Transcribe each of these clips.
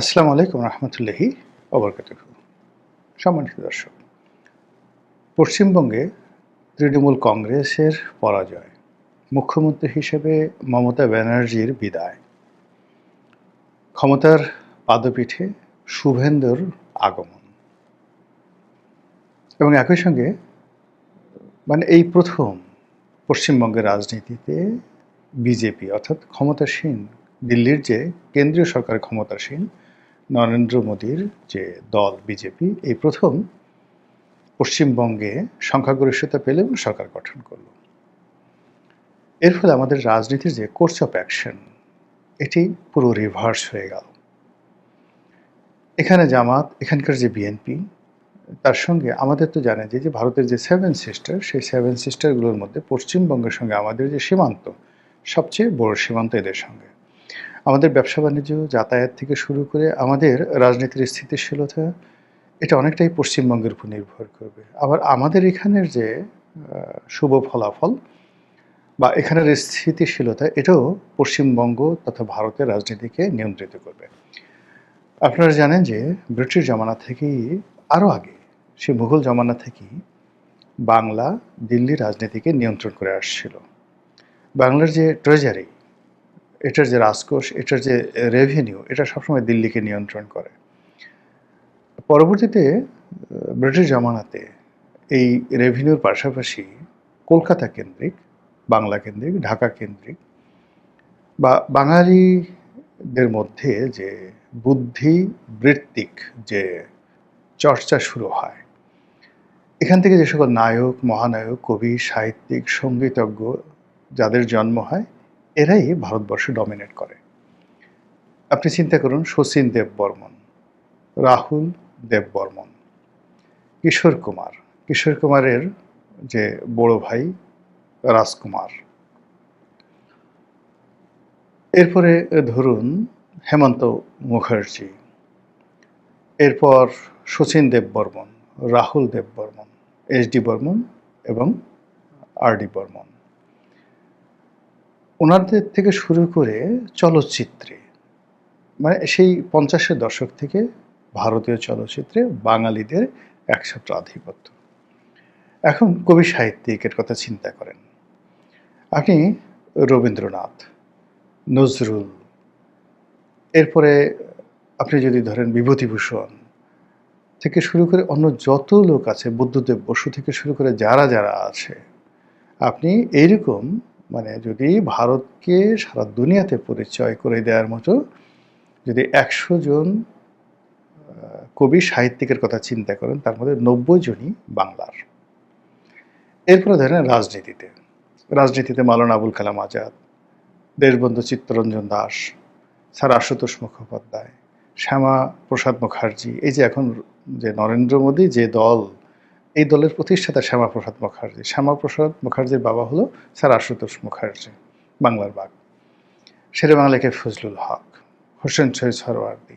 আসসালামু আলাইকুম রহমতুল্লাহি ওবরকাতুহু। সম্মানিত দর্শক, পশ্চিমবঙ্গে তৃণমূল কংগ্রেসের পরাজয়, মুখ্যমন্ত্রী হিসেবে মমতা ব্যানার্জির বিদায়, ক্ষমতার পাদপীঠে শুভেন্দুর আগমন এবং একই সঙ্গে এই প্রথম পশ্চিমবঙ্গের রাজনীতিতে বিজেপি অর্থাৎ ক্ষমতাসীন দিল্লির যে কেন্দ্রীয় সরকার ক্ষমতাসীন নরেন্দ্র মোদীর যে দল বিজেপি এই প্রথম পশ্চিমবঙ্গে সংখ্যাগরিষ্ঠতা পেল এবং সরকার গঠন করল। এর ফলে আমাদের রাজনীতির যে কোর্স অফ অ্যাকশন এটি পুরো রিভার্স হয়ে গেল। এখানে জামাত, এখানকার যে বিএনপি, তার সঙ্গে আমাদের তো জানেন যে ভারতের যে সেভেন সিস্টার, সেই সেভেন সিস্টারগুলোর মধ্যে পশ্চিমবঙ্গের সঙ্গে আমাদের যে সীমান্ত, সবচেয়ে বড় সীমান্ত এদের সঙ্গে। আমাদের ব্যবসা বাণিজ্য, যাতায়াত থেকে শুরু করে আমাদের রাজনীতির স্থিতিশীলতা, এটা অনেকটাই পশ্চিমবঙ্গের উপর নির্ভর করবে। আবার আমাদের এখানের যে শুভ ফলাফল বা এখানের স্থিতিশীলতা, এটাও পশ্চিমবঙ্গ তথা ভারতের রাজনীতিকে নিয়ন্ত্রিত করবে। আপনারা জানেন যে ব্রিটিশ জমানা থেকেই, আরও আগে সে মুঘল জমানা থেকেই বাংলা দিল্লি রাজনীতিকে নিয়ন্ত্রণ করে আসছিল। বাংলার যে ট্রেজারি, এটার যে রাজকোষ, এটার যে রেভিনিউ, এটা সবসময় দিল্লিকে নিয়ন্ত্রণ করে। পরবর্তীতে ব্রিটিশ জমানাতে এই রেভিনিউর পাশাপাশি কলকাতা কেন্দ্রিক, বাংলা কেন্দ্রিক, ঢাকা কেন্দ্রিক বা বাঙালিদের মধ্যে যে বুদ্ধিবৃত্তিক যে চর্চা শুরু হয়, এখান থেকে যে সকল নায়ক, মহানায়ক, কবি, সাহিত্যিক, সঙ্গীতজ্ঞ যাদের জন্ম হয়, এরাই ভারতবর্ষ ডমিনেট করে। আপনি চিন্তা করুন, শচীন দেববর্মন, রাহুল দেববর্মন, কিশোর কুমারের যে বড় ভাই রাজকুমার, এরপরে ধরুন হেমন্ত মুখার্জি, এরপর শচীন দেববর্মন, রাহুল দেববর্মন, এস.ডি. বর্মন এবং আর.ডি. বর্মন। ওনাদের থেকে শুরু করে চলচ্চিত্রে, সেই 50-এর দশক থেকে ভারতীয় চলচ্চিত্রে বাঙালিদের একছত্র আধিপত্য। এখন কবি সাহিত্যিকের কথা চিন্তা করেন, আপনি রবীন্দ্রনাথ, নজরুল, এরপরে আপনি যদি ধরেন বিভূতিভূষণ থেকে শুরু করে অন্য যত লোক আছে, বুদ্ধদেব বসু থেকে শুরু করে যারা যারা আছে, আপনি এইরকম যদি ভারতকে সারা দুনিয়াতে পরিচয় করে দেওয়ার মতো যদি 100 জন কবি সাহিত্যিকের কথা চিন্তা করেন, তার মধ্যে 90 জনই বাংলার। এরপরে ধরেন রাজনীতিতে মাওলানা আবুল কালাম আজাদ, দেশবন্ধু চিত্তরঞ্জন দাস, স্যার আশুতোষ মুখোপাধ্যায়, শ্যামা প্রসাদ মুখার্জি, এই যে এখন যে নরেন্দ্র মোদী যে দল, এই দলের প্রতিষ্ঠাতা শ্যামা প্রসাদ মুখার্জির বাবা হলো স্যার আশুতোষ মুখার্জি, বাংলার বাঘ। শেরে বাংলা কে ফজলুল হক, হোসেন শহীদ সরওয়ার্দী,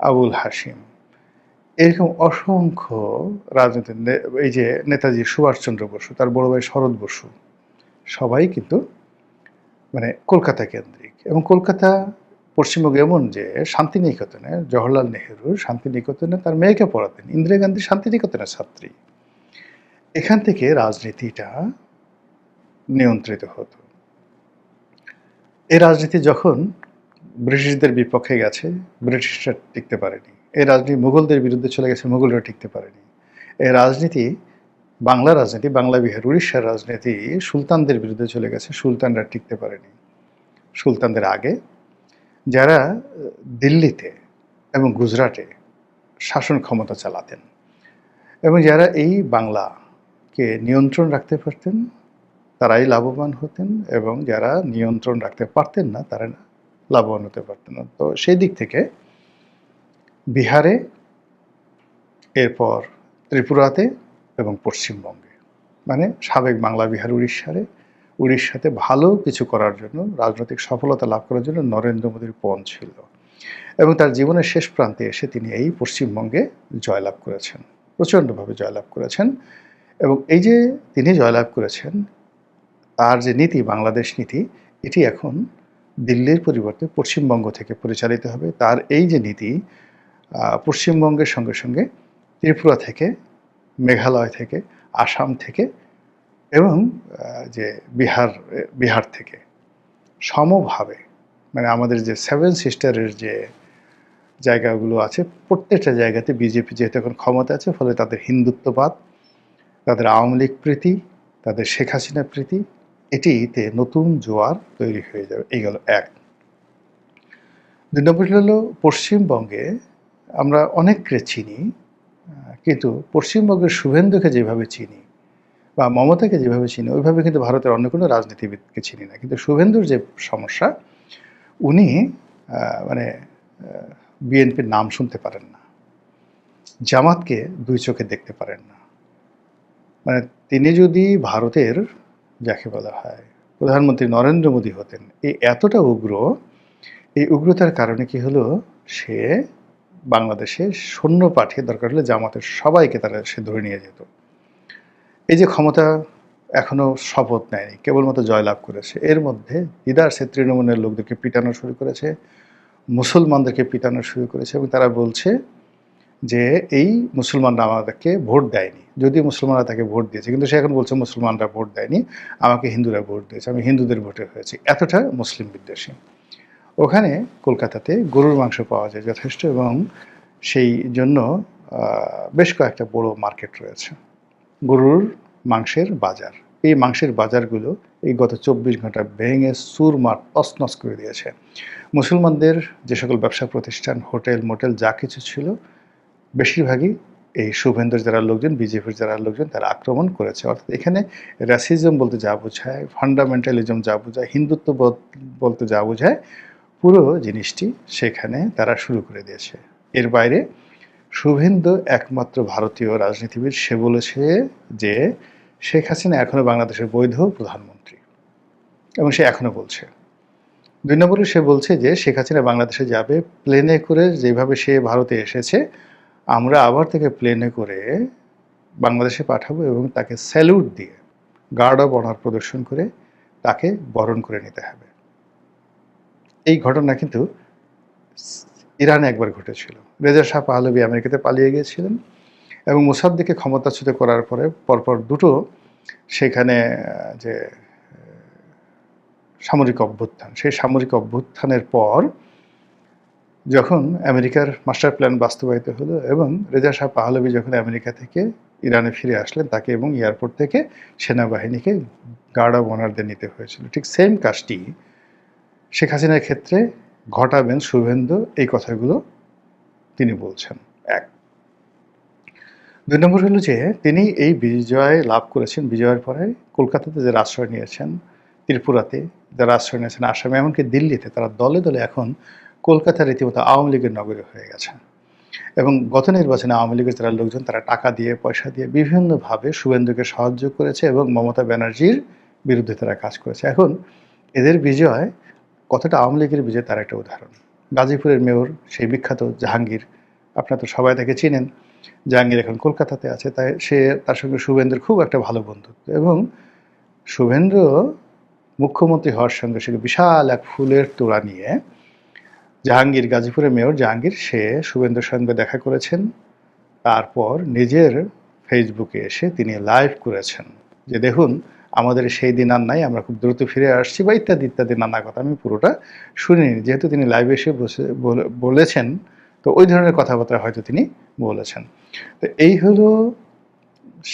আবুল হাসিম, এরকম অসংখ্য রাজনীতির, এই যে নেতাজি সুভাষচন্দ্র বসু, তার বড় ভাই শরৎ বসু, সবাই কিন্তু কলকাতা কেন্দ্রিক। এবং কলকাতা পশ্চিমবঙ্গ এমন যে শান্তিনিকেতনে জওহরলাল নেহেরু শান্তিনিকেতনে তার মেয়েকে পড়াতেন, ইন্দিরা গান্ধী শান্তিনিকেতনের ছাত্রী। এখান থেকে রাজনীতিটা নিয়ন্ত্রিত হতো। এই রাজনীতি যখন ব্রিটিশদের বিপক্ষে গেছে, ব্রিটিশরা টিকতে পারেনি। এই রাজনীতি মুঘলদের বিরুদ্ধে চলে গেছে, মুঘলরা টিকতে পারেনি। এই রাজনীতি, বাংলা রাজনীতি, বাংলা বিহার উড়িষ্যার রাজনীতি সুলতানদের বিরুদ্ধে চলে গেছে, সুলতানরা টিকতে পারেনি। সুলতানদের আগে যারা দিল্লিতে এবং গুজরাটে শাসন ক্ষমতা চালাতেন এবং যারা এই বাংলাকে নিয়ন্ত্রণ রাখতে পারতেন, তারাই লাভবান হতেন, এবং যারা নিয়ন্ত্রণ রাখতে পারতেন না, তারা লাভবান হতে পারতেন না। তো সেই দিক থেকে বিহারে, এরপর ত্রিপুরাতে এবং পশ্চিমবঙ্গে, সাবেক বাংলা বিহার উড়িষ্যাতে ভালো কিছু করার জন্য, রাজনৈতিক সফলতা লাভ করার জন্য নরেন্দ্র মোদীর পণ ছিল। এবং তার জীবনের শেষ প্রান্তে এসে তিনি এই পশ্চিমবঙ্গে জয়লাভ করেছেন, প্রচণ্ডভাবে জয়লাভ করেছেন। এবং এই যে তিনি জয়লাভ করেছেন, তার যে নীতি, বাংলাদেশ নীতি, এটি এখন দিল্লির পরিবর্তে পশ্চিমবঙ্গ থেকে পরিচালিত হবে। তার এই যে নীতি পশ্চিমবঙ্গের সঙ্গে সঙ্গে ত্রিপুরা থেকে, মেঘালয় থেকে, আসাম থেকে এবং যে বিহার থেকে সমভাবে, মানে আমাদের যে সেভেন সিস্টারের যে জায়গাগুলো আছে প্রত্যেকটা জায়গাতে বিজেপি যেহেতু এখন ক্ষমতা আছে, ফলে তাদের হিন্দুত্ববাদ, তাদের আওয়ামী লীগ প্রীতি, তাদের শেখ হাসিনা প্রীতি, এটিতে নতুন জোয়ার তৈরি হয়ে যাবে। এই গেল এক। ২ নম্বরটি হলো পশ্চিমবঙ্গে আমরা অনেককে চিনি, কিন্তু পশ্চিমবঙ্গের শুভেন্দুকে যেভাবে চিনি বা মমতাকে যেভাবে চিনি ওইভাবে কিন্তু ভারতের অন্য কোনো রাজনীতিবিদকে চিনি না। কিন্তু শুভেন্দুর যে সমস্যা, উনি মানে বিএনপির নাম শুনতে পারেন না, জামাতকে দুই চোখে দেখতে পারেন না। মানে তিনি যদি ভারতের যাকে বলা হয় প্রধানমন্ত্রী নরেন্দ্র মোদী হতেন, এই এতটা উগ্র, এই উগ্রতার কারণে কি হলো, সে বাংলাদেশে সৈন্য পাঠিয়ে দরকার হলে জামাতের সবাইকে তারা সে ধরে নিয়ে যেত। এই যে ক্ষমতা এখনো শপথ নেয়নি, কেবলমাত্র জয়লাভ করেছে, এর মধ্যে দিদার সে তৃণমূলের লোকদেরকে পিটানো শুরু করেছে, মুসলমানদেরকে পিটানো শুরু করেছে এবং তারা বলছে যে এই মুসলমানরা আমাদেরকে ভোট দেয়নি, যদিও মুসলমানরা তাকে ভোট দিয়েছে, কিন্তু সে এখন বলছে মুসলমানরা ভোট দেয়নি, আমাকে হিন্দুরা ভোট দিয়েছে, আমি হিন্দুদের ভোটে হয়েছি। এতটা মুসলিম বিদ্বেষী। ওখানে কলকাতাতে গরুর মাংস পাওয়া যায় যথেষ্ট এবং সেই জন্য বেশ কয়েকটা বড় মার্কেট রয়েছে, গরুর মাংসের বাজার। এই মাংসের বাজারগুলো এই গত ২৪ ঘন্টা ভেঙে চুরমার তছনছ করে দিয়েছে। মুসলমানদের যে সকল ব্যবসা প্রতিষ্ঠান, হোটেল মোটেল যা কিছু ছিল, বেশিরভাগই এই শুভেন্দুর যারা লোকজন, বিজেপির যারা লোকজন, তারা আক্রমণ করেছে। অর্থাৎ এখানে র্যাসিজম বলতে যা বোঝায়, ফান্ডামেন্টালিজম যা বোঝায়, হিন্দুত্ব বলতে যা বোঝায়, পুরো জিনিসটি সেখানে তারা শুরু করে দিয়েছে। এর বাইরে শুভেন্দু একমাত্র ভারতীয় রাজনীতিবিদ, সে বলেছে যে শেখ হাসিনা এখনো বাংলাদেশের বৈধ প্রধানমন্ত্রী এবং সে এখনো বলছে। ২ নম্বরে সে বলছে যে শেখ হাসিনা বাংলাদেশে যাবে প্লেনে করে, যেভাবে সে ভারতে এসেছে আমরা আবার তাকে প্লেনে করে বাংলাদেশে পাঠাবো এবং তাকে স্যালুট দিয়ে গার্ড অব অনার প্রদর্শন করে তাকে বরণ করে নিতে হবে। এই ঘটনা কিন্তু ইরানে একবার ঘটেছিল। রেজা শাহ পাহলভি আমেরিকাতে পালিয়ে গিয়েছিলেন এবং মোসাদ্দেককে ক্ষমতাচ্যুত করার পরে পরপর দুটো সেখানে যে সামরিক অভ্যুত্থান, সেই সামরিক অভ্যুত্থানের পর যখন আমেরিকার মাস্টার প্ল্যান বাস্তবায়িত হলো এবং রেজা শাহ পাহলভি যখন আমেরিকা থেকে ইরানে ফিরে আসলেন, তাকে এবং এয়ারপোর্ট থেকে সেনাবাহিনীকে গার্ড অব অনারদের নিতে হয়েছিল। ঠিক সেম কাজটি শেখ হাসিনার ক্ষেত্রে ঘটাবেন শুভেন্দু, এই কথাগুলো তিনি বলছেন। এক। ২ নম্বর হলো যে তিনি এই বিজয় লাভ করেছেন, বিজয়ের পরে কলকাতাতে যারা আশ্রয় নিয়েছেন, ত্রিপুরাতে যারা আশ্রয় নিয়েছেন, আসামে, এমনকি দিল্লিতে, তারা দলে দলে এখন কলকাতা রীতিমতো আওয়ামী লীগের নগরী হয়ে গেছে। এবং গত নির্বাচনে আওয়ামী লীগের যারা লোকজন, তারা টাকা দিয়ে, পয়সা দিয়ে বিভিন্নভাবে শুভেন্দুকে সাহায্য করেছে এবং মমতা ব্যানার্জির বিরুদ্ধে তারা কাজ করেছে। এখন এদের বিজয় কতটা আওয়ামী লীগের বিজয়, তার একটা উদাহরণ। গাজীপুরের মেয়র সেই বিখ্যাত জাহাঙ্গীর, আপনারা তো সবাই তাকে চিনেন, জাহাঙ্গীর এখন কলকাতাতে আছে, তাই তার সঙ্গে শুভেন্দুর খুব একটা ভালো বন্ধুত্ব এবং শুভেন্দু মুখ্যমন্ত্রী হওয়ার সঙ্গে সঙ্গে বিশাল এক ফুলের তোড়া নিয়ে জাহাঙ্গীর, গাজীপুরের মেয়র জাহাঙ্গীর, সে শুভেন্দুর সঙ্গে দেখা করেছেন। তারপর নিজের ফেসবুকে এসে তিনি লাইভ করেছেন যে দেখুন আমাদের সেই দিন আর নাই, আমরা খুব দ্রুত ফিরে আসছি বা ইত্যাদি ইত্যাদি নানা কথা। আমি পুরোটা শুনিনি, যেহেতু তিনি লাইভে এসে বলেছেন, তো ওই ধরনের কথাবার্তা হয়তো তিনি বলেছেন। তো এই হলো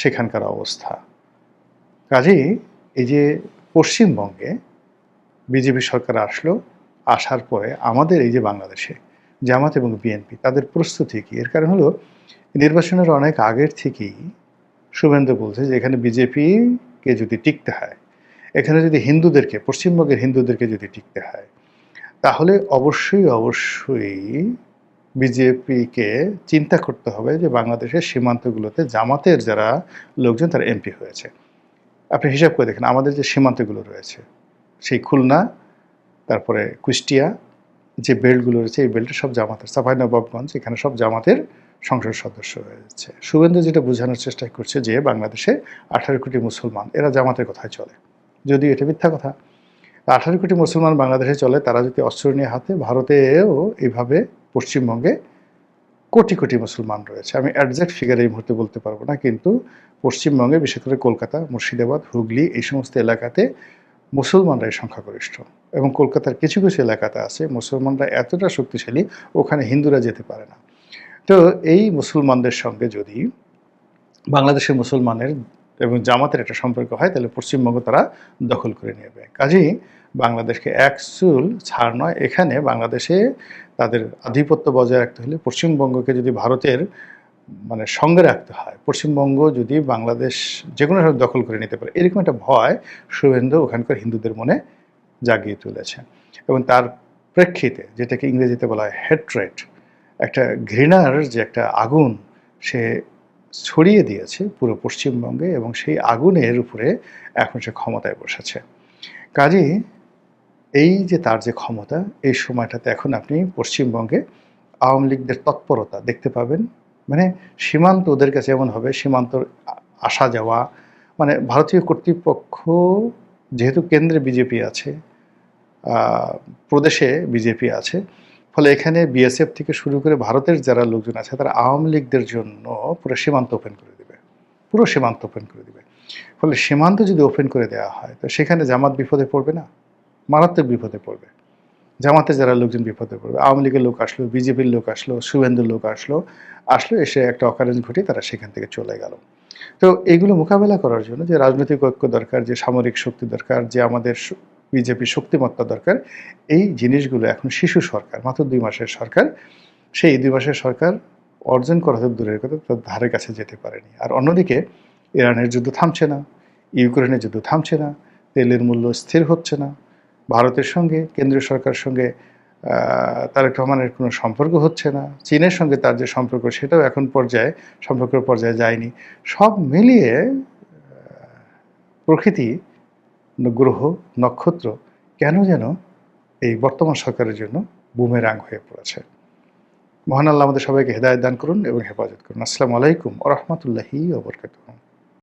সেখানকার অবস্থা। কাজেই এই যে পশ্চিমবঙ্গে বিজেপি সরকার আসলো, আসার পরে আমাদের এই যে বাংলাদেশে জামাত এবং বিএনপি, তাদের প্রস্তুতি কী? এর কারণ হলো নির্বাচনের অনেক আগের থেকেই শুভেন্দু বলছে যে এখানে বিজেপিকে যদি টিকতে হয়, এখানে যদি হিন্দুদেরকে, পশ্চিমবঙ্গের হিন্দুদেরকে যদি টিকতে হয়, তাহলে অবশ্যই বিজেপিকে চিন্তা করতে হবে যে বাংলাদেশের সীমান্তগুলোতে জামাতের যারা লোকজন তারা এমপি হয়েছে। আপনি হিসাব করে দেখেন আমাদের যে সীমান্তগুলো রয়েছে, সেই খুলনা, তারপরে কুষ্টিয়া, যে বেল্টগুলো রয়েছে, এই বেল্টে সব জামাতের, চাঁপাইনবাবগঞ্জ, এখানে সব জামাতের সংসদ সদস্য হয়েছে। শুভেন্দু যেটা বোঝানোর চেষ্টা করছে যে বাংলাদেশে 18 কোটি মুসলমান, এরা জামাতের কথায় চলে, যদিও এটা মিথ্যা কথা। 18 কোটি মুসলমান বাংলাদেশে চলে, তারা যদি অস্ত্র নিয়ে হাতে, ভারতেও এইভাবে পশ্চিমবঙ্গে কোটি কোটি মুসলমান রয়েছে। আমি একজ্যাক্ট ফিগার এই মুহূর্তে বলতে পারবো না, কিন্তু পশ্চিমবঙ্গে বিশেষ করে কলকাতা, মুর্শিদাবাদ, হুগলি এই সমস্ত এলাকাতে মুসলমানরাই সংখ্যাগরিষ্ঠ, এবং কলকাতার কিছু কিছু এলাকাতে আছে মুসলমানরা এতটা শক্তিশালী ওখানে হিন্দুরা যেতে পারে না। তো এই মুসলমানদের সঙ্গে যদি বাংলাদেশের মুসলমানের এবং জামাতের একটা সম্পর্ক হয়, তাহলে পশ্চিমবঙ্গ তারা দখল করে নেবে। কাজেই বাংলাদেশকে এক চুল ছাড় নয়, এখানে বাংলাদেশে তাদের আধিপত্য বজায় রাখতে হলে পশ্চিমবঙ্গকে যদি ভারতের মানে সঙ্গে রাখতে হয়, পশ্চিমবঙ্গ যদি বাংলাদেশ যে কোনো সময় দখল করে নিতে পারে, এরকম একটা ভয় শুভেন্দু ওখানকার হিন্দুদের মনে জাগিয়ে তুলেছে। এবং তার প্রেক্ষিতে যেটাকে ইংরেজিতে বলা হয় হেট্রেট, একটা ঘৃণার যে একটা আগুন সে ছড়িয়ে দিয়েছে পুরো পশ্চিমবঙ্গে, এবং সেই আগুনের উপরে এখন সে ক্ষমতায় বসেছে। কাজেই এই যে তার যে ক্ষমতা, এই সময়টাতে এখন আপনি পশ্চিমবঙ্গে আওয়ামী লীগদের তৎপরতা দেখতে পাবেন। মানে সীমান্ত ওদের কাছে এমন হবে, সীমান্তর আসা যাওয়া, মানে ভারতীয় কর্তৃপক্ষ যেহেতু কেন্দ্রে বিজেপি আছে, প্রদেশে বিজেপি আছে, ফলে এখানে বিএসএফ থেকে শুরু করে ভারতের যারা লোকজন আছে তারা আওয়ামী লীগদের জন্য পুরো সীমান্ত ওপেন করে দেবে, পুরো সীমান্ত ওপেন করে দেবে। ফলে সীমান্ত যদি ওপেন করে দেওয়া হয়, তো সেখানে জামাত বিপদে পড়বে না? মারাত্মক বিপদে পড়বে। জামাতের যারা লোকজন বিপদে পড়বে, আওয়ামী লীগের লোক আসলো, বিজেপির লোক আসলো, শুভেন্দুর লোক আসলো, এসে একটা অকারেন্স ঘটে তারা সেখান থেকে চলে গেল। তো এইগুলো মোকাবেলা করার জন্য যে রাজনৈতিক ঐক্য দরকার, যে সামরিক শক্তি দরকার, যে আমাদের বিজেপির শক্তিমত্তা দরকার, এই জিনিসগুলো এখন শিশু সরকার, মাত্র 2 মাসের সরকার, সেই 2 মাসের সরকার অর্জন করা তো দূরের কথা, তার ধারে কাছে যেতে পারেনি। আর অন্যদিকে ইরানের যুদ্ধ থামছে না, ইউক্রেনের যুদ্ধ থামছে না, তেলের মূল্য স্থির হচ্ছে না, ভারতের সঙ্গে কেন্দ্রীয় সরকারের সঙ্গে তারেক রহমানের কোনো সম্পর্ক হচ্ছে না, চীনের সঙ্গে তার যে সম্পর্ক সেটাও এখন সম্পর্কের পর্যায়ে যায়নি। সব মিলিয়ে প্রকৃতি, গ্রহ, নক্ষত্র কেন যেন এই বর্তমান সরকারের জন্য বুমেরাং হয়ে পড়েছে। মহান আল্লাহ আমাদের সবাইকে হেদায়েত দান করুন এবং হেফাজত করুন। আসসালামু আলাইকুম ওয়া রাহমাতুল্লাহি ওয়া বারাকাতুহু।